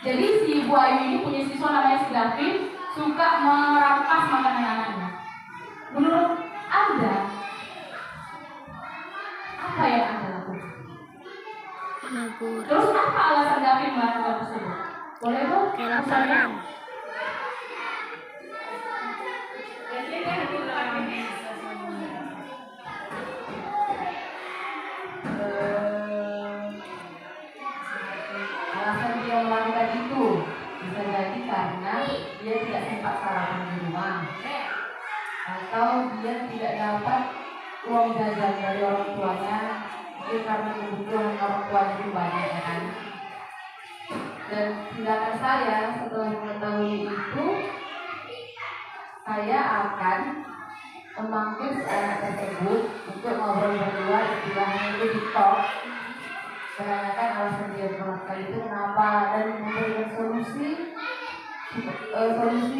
Jadi si Ibu Ayu ini punya siswa namanya si Gavin, suka merampas makanan anaknya. Menurut Anda, apa yang Anda lakukan? Terus apa alasan Gavin melakukan tersebut? Boleh dong? Misalnya? Alasan dia melakukan itu bisa jadi karena dia tidak sempat sarapan di rumah, atau dia tidak dapat uang jajan dari orang tuanya, dia karena kebutuhan orang tuanya itu banyak ya kan. Dan tindakan saya setelah mengetahui itu, saya akan memanggil si anak tersebut untuk ngobrol berdua, istilahnya itu di talk, menanyakan alasan dia melakukan itu kenapa, dan memberikan solusi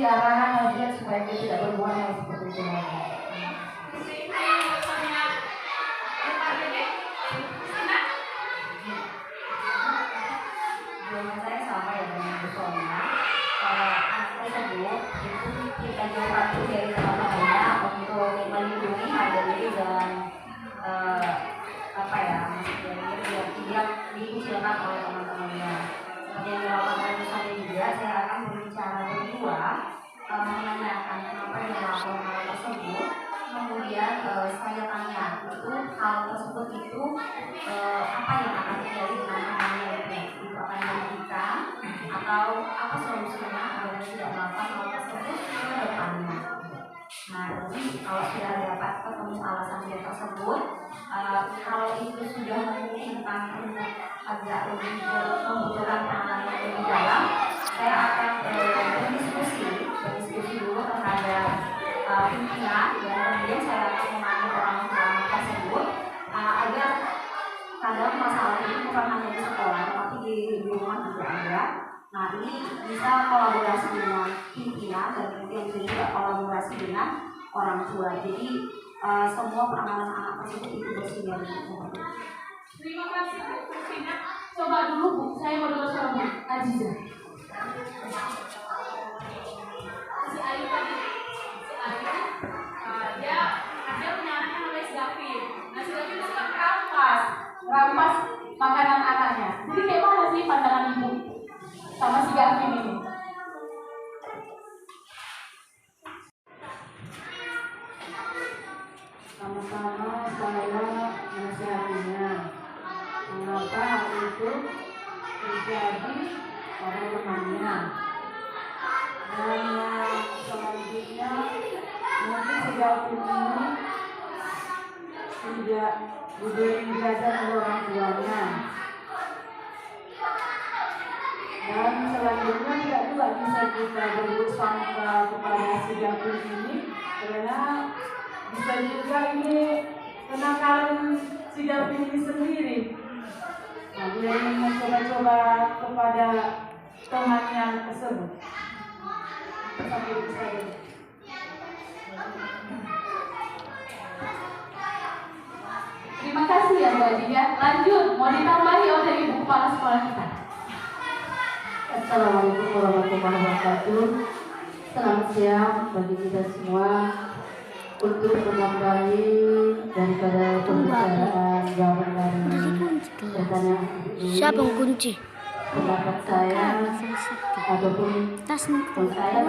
arahan nasihat supaya dia tidak berbuat yang seperti itu lagi. hal tersebut itu apa yang akan terjadi dengan anak itu akan merugikan atau apa solusinya agar tidak melakukan hal tersebut ke depannya. Nah, jadi kalau sudah dapat ketemu alasan dia tersebut, kalau itu sudah memungkinkan untuk agak lebih membutuhkan penanganan yang lebih dalam, saya akan berdiskusi dulu terhadap pimpinan dan kemudian saya akan memanggil orang tua tersebut agar kadang masalah ini bukan hanya di sekolah, tapi di rumah juga ada. Nah, ini bisa kolaborasi dengan pimpinan dan kemudian juga kolaborasi dengan orang tua. Jadi semua penanganan anak tersebut itu bersinergi. Terima kasih Bu Christina. Coba dulu Bu, saya mau dengar suara Bu Aziza. Si Ayu tadi, si Ayu dia punya anak yang namanya si Gavin. Nah, si Gavin itu suka rampas makanan anaknya. Jadi kayak mana sih pandangan ibu sama si Gavin ini? Sama-sama saya menasihatinya mengapa hal itu terjadi pada temannya. Dan selanjutnya mungkin sejauh ini tidak diberi belajar oleh orang tuanya. Dan selanjutnya tidak juga bisa kita berburuk sangka kepada si Gavin ini, karena bisa juga ini kenakalan si Gavin ini sendiri. Nah, dia ingin mencoba-coba kepada temannya tersebut. Sampai itu saja. Terima kasih ya Bu Aziza. Lanjut, mau ditambahi oleh Ibu Kepala Sekolah kita. Assalamualaikum warahmatullahi wabarakatuh. Selamat siang bagi kita semua. Untuk menambahi daripada pembicaraan jawaban dari pertanyaan siapa yang kunci? pendapat saya ataupun saya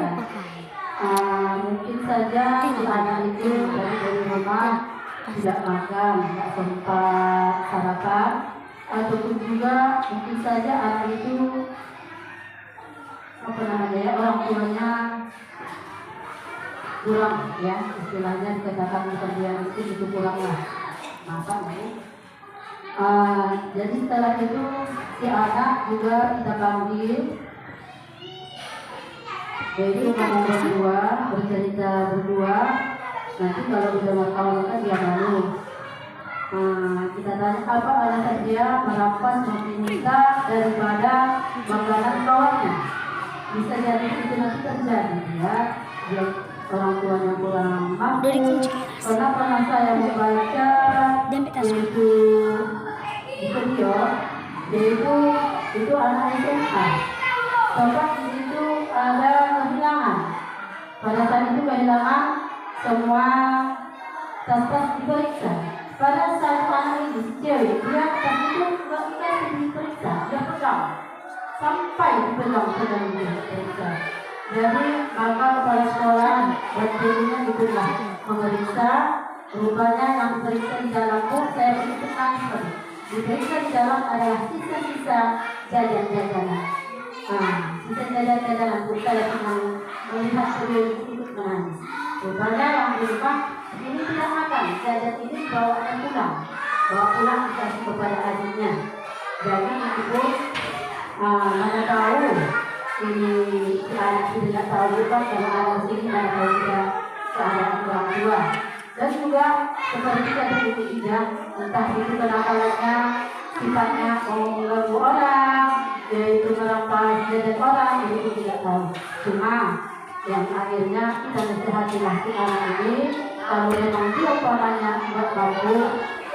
mungkin saja si anak itu dari rumah tidak makan, tidak sempat sarapan, ataupun juga mungkin saja anak itu orang tuanya kurang, ya istilahnya dikatakan pemberian itu kurang lah makan ya. Jadi setelah itu si anak juga kita panggil, jadi ngomong berdua, bercerita berdua. Nanti kalau udah mau tahu kan dia malu. Kita tanya apa alasan dia merampas meminta daripada makanan kawannya. Bisa jadi itu nanti terjadi ya. Dia orang tuanya kurang mampu. Karena pernah saya membaca yaitu di video, yaitu itu anak SMA. Tempat di situ ada kehilangan. Pada saat itu kehilangan semua tas-tas diperiksa. Pada saat anak ini cewek, dia tas itu nggak bisa diperiksa, dia pegang sampai dipegang diperiksa. Jadi maka kepala sekolah dan gurunya diperiksa memeriksa. Rupanya yang diperiksa di dalam pun saya begitu nangis. Diperiksa di dalam adalah sisa-sisa jajan-jajanan. Sisa jajan-jajanan pun saya pernah melihat beliau ikut menangis. Rupanya yang di rumah ini tidak makan, jajan ini bawaannya pulang, bawa pulang dikasih kepada adiknya. Jadi ibu mana tahu ini si anak itu tidak tahu juga karena anak sini mana tahu juga keadaan orang tua. Dan juga seperti tadi ibu Ida, entah itu kenakalannya sifatnya mau mengganggu orang, yaitu merampas jajan orang, ibu tidak tahu. Cuma yang akhirnya kita nasihatilah si anak ini, kalau memang dia umpamanya nggak mampu,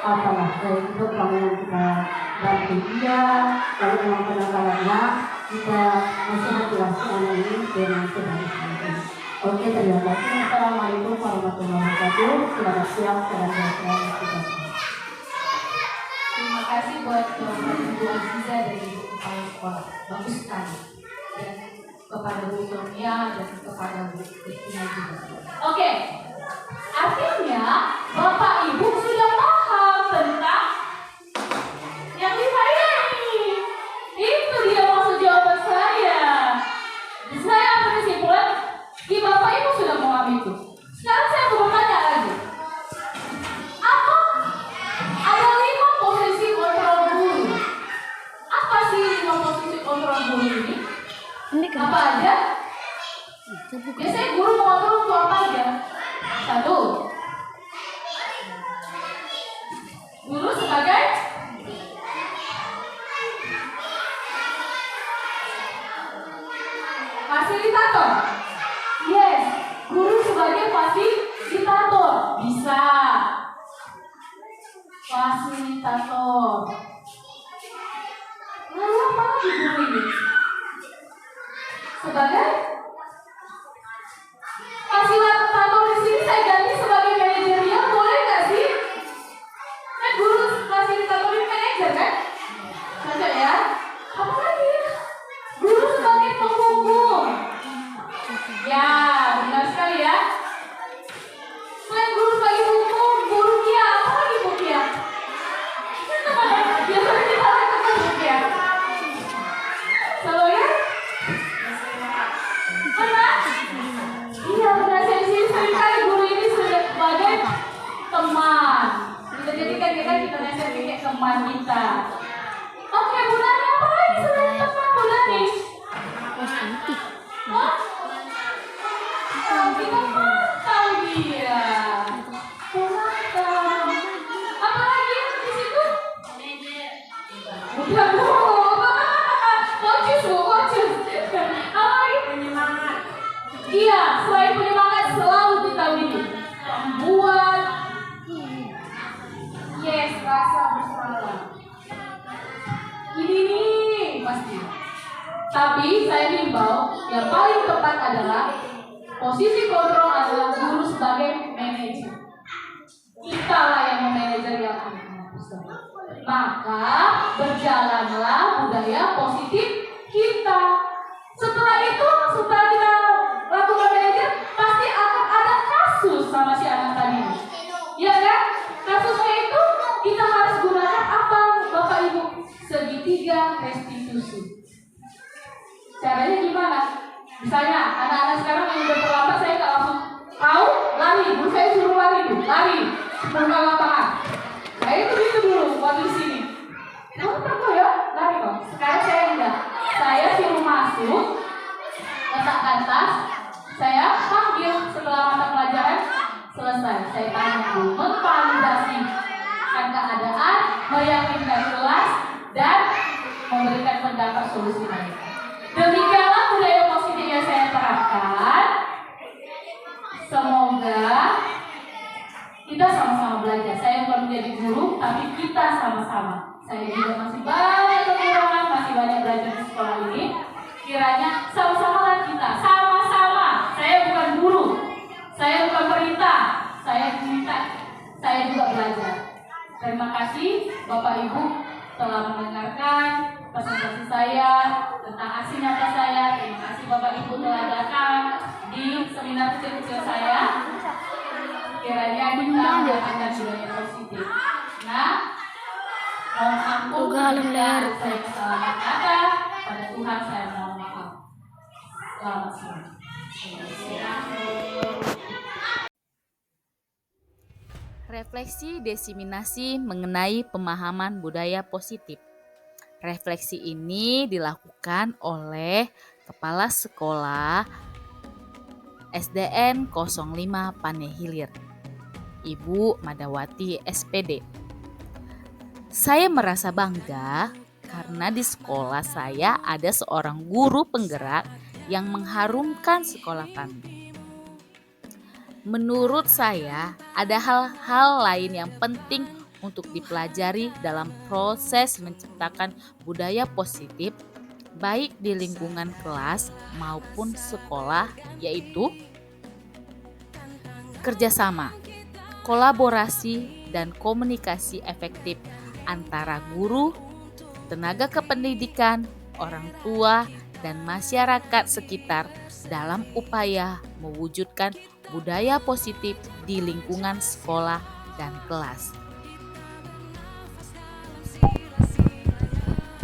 apalah saya itu yang kita bantu dia. Kalau memang kenakalannya kita nasihatilah si anak ini dengan sebaik-baiknya. Oke, terima kasih. Assalamualaikum warahmatullahi wabarakatuh. Selamat siang, salam sejahtera. Terima kasih buat jawaban Ibu Aziza dari Ibu Kepala Sekolah. Bagus sekali. Dan kepada Bu Sonia dan kepada Bu Christina juga. Oke, artinya Bapak Ibu sudah paham Biasanya guru mengatur untuk apa aja? Satu, guru sebagai fasilitator. Yes, guru sebagai fasilitator. Bisa. Fasilitator. Lalu apa lagi guru ini? Sebagai fasilitator di sini saya ganti sebagai manajerial, boleh nggak sih? Kan guru fasilitator ini manajer kan? Cocok ya? Apa lagi? Guru sebagai penghubung. Ya, benar sekali ya. Selain guru sebagai penghubung, guru Kia, apa lagi Bu Kia? Biasanya kita lakukan Bu Kia. Selalu ya? Benar? Iya, benar. Saya di sini seringkali guru ini sebagai teman. Bisa jadikan kita nasihat kayak teman kita. Oke, Bu Nani, apa lagi selain teman Bu Nani? Hah? Kita tahu dia. Penantang. Apa lagi di situ? Bukan Bu. Coaches Bu, coaches. Apa lagi? Penyemangat. Iya, selain penyemangat selalu kita ini membuat rasa bersalah. Ini nih pasti. Tapi saya himbau yang paling tepat adalah posisi kontrol adalah guru sebagai manajer. Kita lah yang memanajer yang anak-anak tersebut. Maka berjalanlah budaya positif kita. Setelah itu, setelah kita lakukan manajer, pasti akan ada kasus sama si anak tadi. Ya kan? Kasusnya itu kita harus gunakan apa, Bapak Ibu? Segitiga restitusi. Caranya gimana? Misalnya anak-anak sekarang yang udah terlambat, saya nggak langsung tahu lari, dulu saya suruh lari dulu, lari 10 kali lapangan. Nah itu dulu waktu di sini. Kamu pernah ya lari kok? Sekarang saya enggak. Saya suruh masuk, letak atas, saya panggil setelah mata pelajaran selesai. Saya tanya dulu, memvalidasikan keadaan, meyakinkan kelas, dan memberikan pendapat solusi mereka. Demikianlah budaya positif yang saya terapkan. Semoga kita sama-sama belajar. Saya bukan menjadi guru, tapi kita sama-sama. Saya juga masih banyak kekurangan, masih banyak belajar di sekolah ini. Kiranya sama-sama kita, sama-sama. Saya bukan guru, saya bukan perintah, saya minta, saya juga belajar. Terima kasih Bapak Ibu telah mendengarkan presentasi saya tentang aksi nyata saya. Terima kasih Bapak Ibu telah datang di seminar kecil-kecil saya. Kiranya kita mendapatkan budaya positif. Nah, mohon ampun jika saya kesalahan kata. Pada Tuhan saya mohon maaf. Selamat siang. Refleksi diseminasi mengenai pemahaman budaya positif. Refleksi ini dilakukan oleh Kepala Sekolah SDN 05 Panehilir, Ibu Madawati SPD. Saya merasa bangga karena di sekolah saya ada seorang guru penggerak yang mengharumkan sekolah kami. Menurut saya, ada hal-hal lain yang penting untuk dipelajari dalam proses menciptakan budaya positif, baik di lingkungan kelas maupun sekolah, yaitu kerjasama, kolaborasi, dan komunikasi efektif antara guru, tenaga kependidikan, orang tua, dan masyarakat sekitar dalam upaya mewujudkan budaya positif di lingkungan sekolah dan kelas.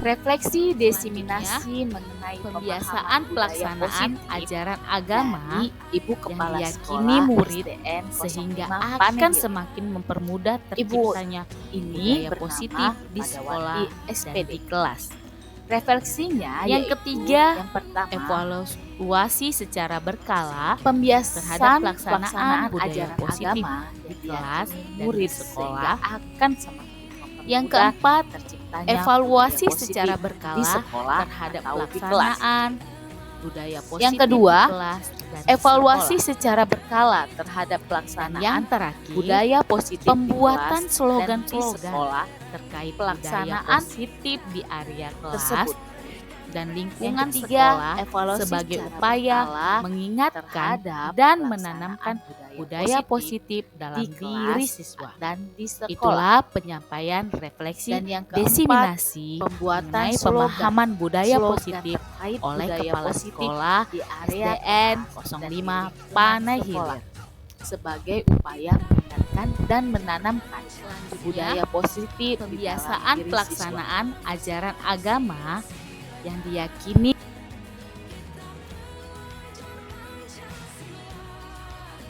Refleksi diseminasi mengenai pembiasaan pelaksanaan ajaran agama Ibu Kepala yang diyakini Sekolah murid SDN sehingga 05 akan Panehilir. semakin mempermudah terciptanya ini budaya bernama positif di Madawati sekolah dan SPD. di kelas. Refleksinya Yang yaitu ketiga, yang pertama, evaluasi secara berkala pembiasan terhadap pelaksanaan budaya ajaran positif agama di yang kelas diyakini dan di murid sekolah. sehingga akan semakin Yang mempermudah keempat, terciptanya evaluasi budaya positif secara di berkala sekolah terhadap atau di kelas. pelaksanaan budaya positif Yang kedua, di kelas dan di Evaluasi sekolah. secara berkala terhadap Dan pelaksanaan yang terakhir, budaya positif pembuatan di kelas slogan dan di sekolah terkait pelaksanaan budaya positif di area kelas tersebut. dan Yang lingkungan ketiga, sekolah evaluasi sebagai secara upaya berkala mengingatkan terhadap dan pelaksanaan menanamkan budaya positif dalam di diri kelas siswa. dan di sekolah. Itulah penyampaian refleksi Dan yang keempat, diseminasi pembuatan mengenai slogan pemahaman budaya slogan positif terkait oleh budaya Kepala positif Sekolah di area SDN kelas dan 05 di lingkungan Panai sekolah Hilir. sebagai upaya meningkatkan dan menanamkan budaya positif di dalam Pembiasaan diri siswa. pelaksanaan ajaran agama yang diyakini